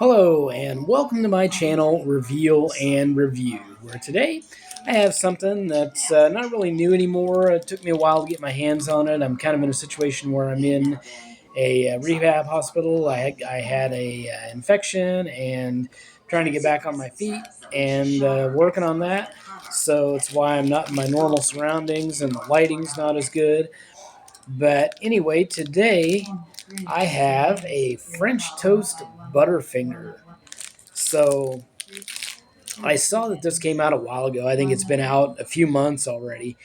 Hello and welcome to my channel, Reveal and Review, where today I have something that's not really new anymore. It took me a while to get my hands on it. I'm kind of in a situation where I'm in a rehab hospital. I had a infection and trying to get back on my feet and working on that. So it's why I'm not in my normal surroundings and the lighting's not as good. But anyway, today I have a French toast Butterfinger. So I saw that this came out a while ago. I think it's been out a few months already,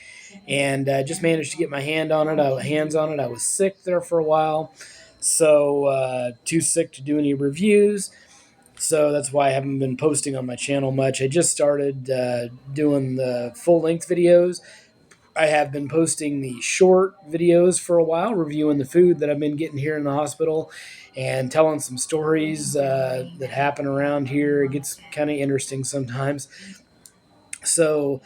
and just managed to get my hands on it. I was sick there for a while, so too sick to do any reviews. So that's why I haven't been posting on my channel much. I just started doing the full length videos. I have been posting the short videos for a while, reviewing the food that I've been getting here in the hospital and telling some stories that happen around here. It gets kind of interesting sometimes. So,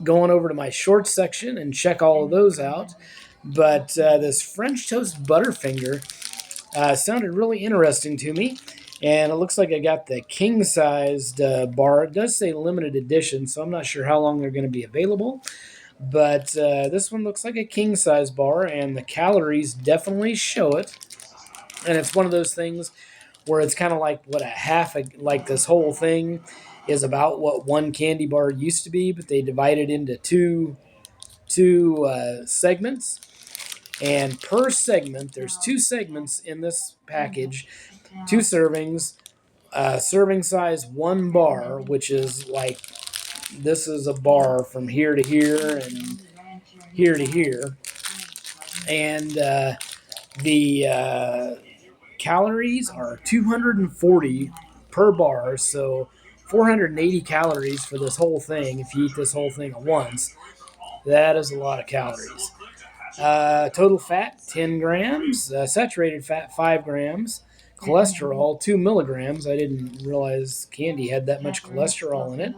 going over to my short section and check all of those out. But this French toast Butterfinger sounded really interesting to me. And it looks like I got the king sized bar. It does say limited edition, so I'm not sure how long they're going to be available. But this one looks like a king size bar, and the calories definitely show it. And it's one of those things where it's kind of like what like this whole thing is about what one candy bar used to be, but they divide it into two segments. And per segment, there's two segments in this package, two servings, serving size one bar, which is like this is a bar from here to here and here to here. And the calories are 240 per bar, so 480 calories for this whole thing if you eat this whole thing at once. That is a lot of calories. Total fat 10 grams, saturated fat 5 grams, cholesterol 2 milligrams. I didn't realize candy had that much cholesterol in it.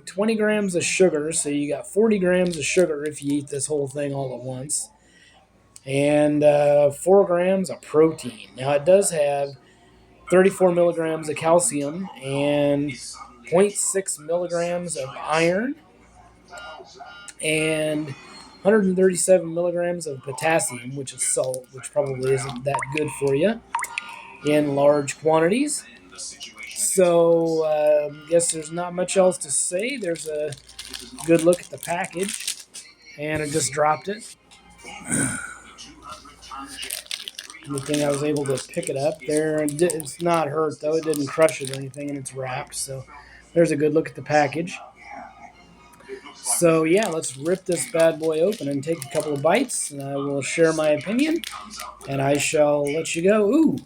20 grams of sugar, so you got 40 grams of sugar if you eat this whole thing all at once. And 4 grams of protein. Now, it does have 34 milligrams of calcium and zero point 0.6 milligrams of iron and 137 milligrams of potassium, which is salt, which probably isn't that good for you in large quantities. So, I guess there's not much else to say. There's a good look at the package, and I just dropped it. Good thing I was able to pick it up there. It's not hurt, though. It didn't crush it or anything, and it's wrapped. So there's a good look at the package. So, yeah, let's rip this bad boy open and take a couple of bites, and I will share my opinion, and I shall let you go. Ooh,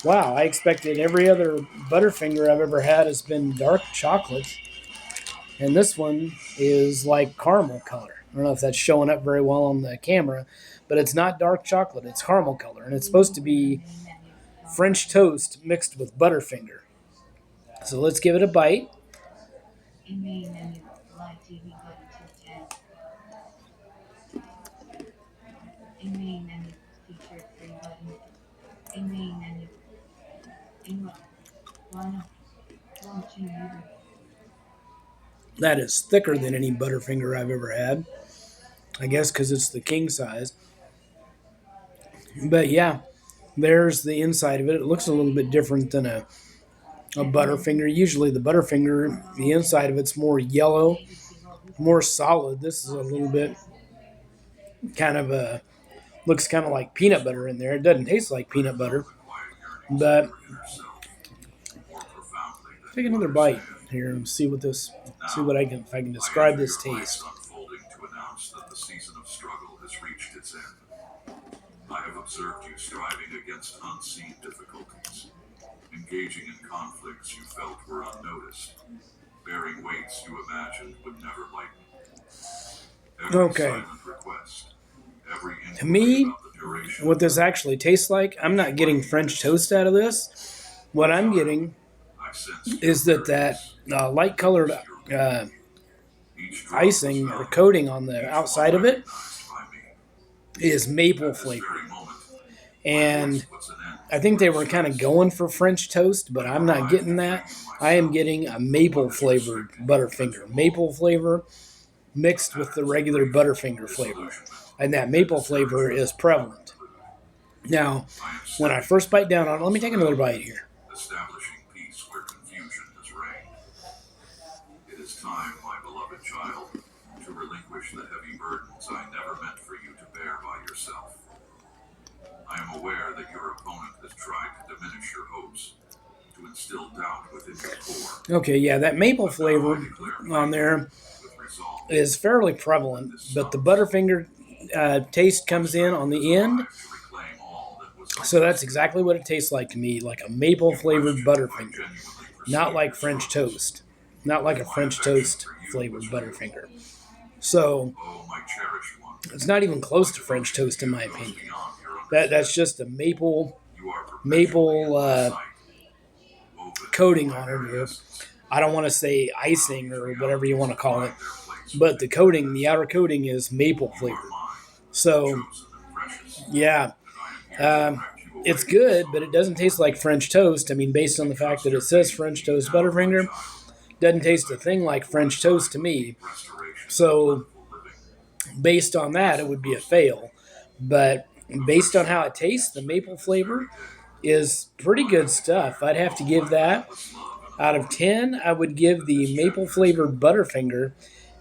wow, I expected every other Butterfinger I've ever had has been dark chocolate, and this one is like caramel color. I don't know if that's showing up very well on the camera, but it's not dark chocolate. It's caramel color, and it's supposed to be French toast mixed with Butterfinger. So let's give it a bite. That is thicker than any Butterfinger I've ever had. I guess because it's the king size. But yeah, there's the inside of it. It looks a little bit different than a Butterfinger. Usually the Butterfinger, the inside of it's more yellow, more solid. This is a little bit kind of a, looks kind of like peanut butter in there. It doesn't taste like peanut butter, but take another bite here and see what if I can describe this taste. I have observed you striving against unseen difficulties, engaging in conflicts you felt were unnoticed, bearing weights you imagined would never lighten. Okay. To me, what this actually tastes like, I'm not getting French toast out of this. What I'm getting is that light colored icing or coating on the outside of it is maple flavor. And I think they were kind of going for French toast, but I'm not getting that. I am getting a maple flavored Butterfinger. Maple flavor mixed with the regular Butterfinger flavor. And that maple flavor is prevalent. Now, when I first bite down on it, let me take another bite here. Establishing peace where confusion has reigned. It is time, my beloved child, to relinquish the heavy burdens I never meant for you to bear by yourself. I am aware that your opponent has tried to diminish your hopes, to instill doubt within your core. Okay, yeah, that maple flavor on there is fairly prevalent, but the Butterfinger taste comes in on the end. So that's exactly what it tastes like to me, like a maple flavored Butterfinger, not like French toast, not like a French toast flavored Butterfinger. So it's not even close to French toast in my opinion. That's just a maple coating on it, or I don't want to say icing or whatever you want to call it, but the coating, the outer coating is maple flavored. So yeah, it's good, but it doesn't taste like French toast. I mean, based on the fact that it says French toast Butterfinger, doesn't taste a thing like French toast to me. So based on that, it would be a fail. But based on how it tastes, the maple flavor is pretty good stuff. I'd have to give that, out of 10, I would give the maple flavored Butterfinger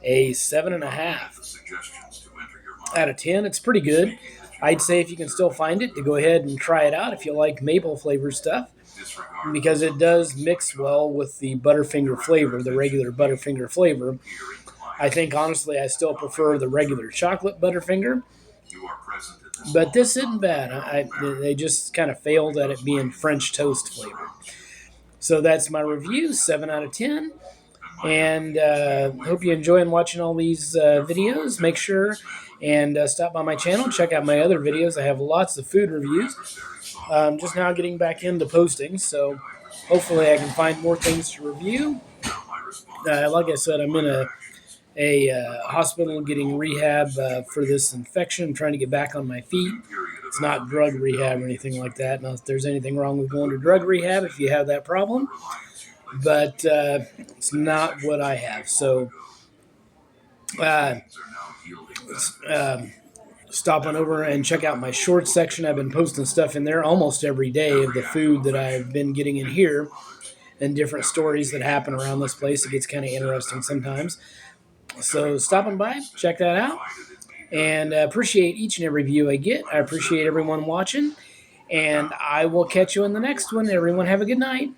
a 7.5. Out of 10, it's pretty good. I'd say if you can still find it, to go ahead and try it out if you like maple flavor stuff, because it does mix well with the Butterfinger flavor, the regular Butterfinger flavor. I think, honestly, I still prefer the regular chocolate Butterfinger, but this isn't bad. They just kind of failed at it being French toast flavor. So that's my review, 7 out of 10. And hope you enjoy watching all these videos. Make sure and stop by my channel. Check out my other videos. I have lots of food reviews. Just now getting back into posting, so hopefully I can find more things to review. Like I said, I'm in a hospital getting rehab for this infection. I'm trying to get back on my feet. It's not drug rehab or anything like that. Not if there's anything wrong with going to drug rehab if you have that problem. But it's not what I have. So stop on over and check out my shorts section. I've been posting stuff in there almost every day of the food that I've been getting in here and different stories that happen around this place. It gets kind of interesting sometimes. So stopping by, check that out. And appreciate each and every view I get. I appreciate everyone watching. And I will catch you in the next one. Everyone have a good night.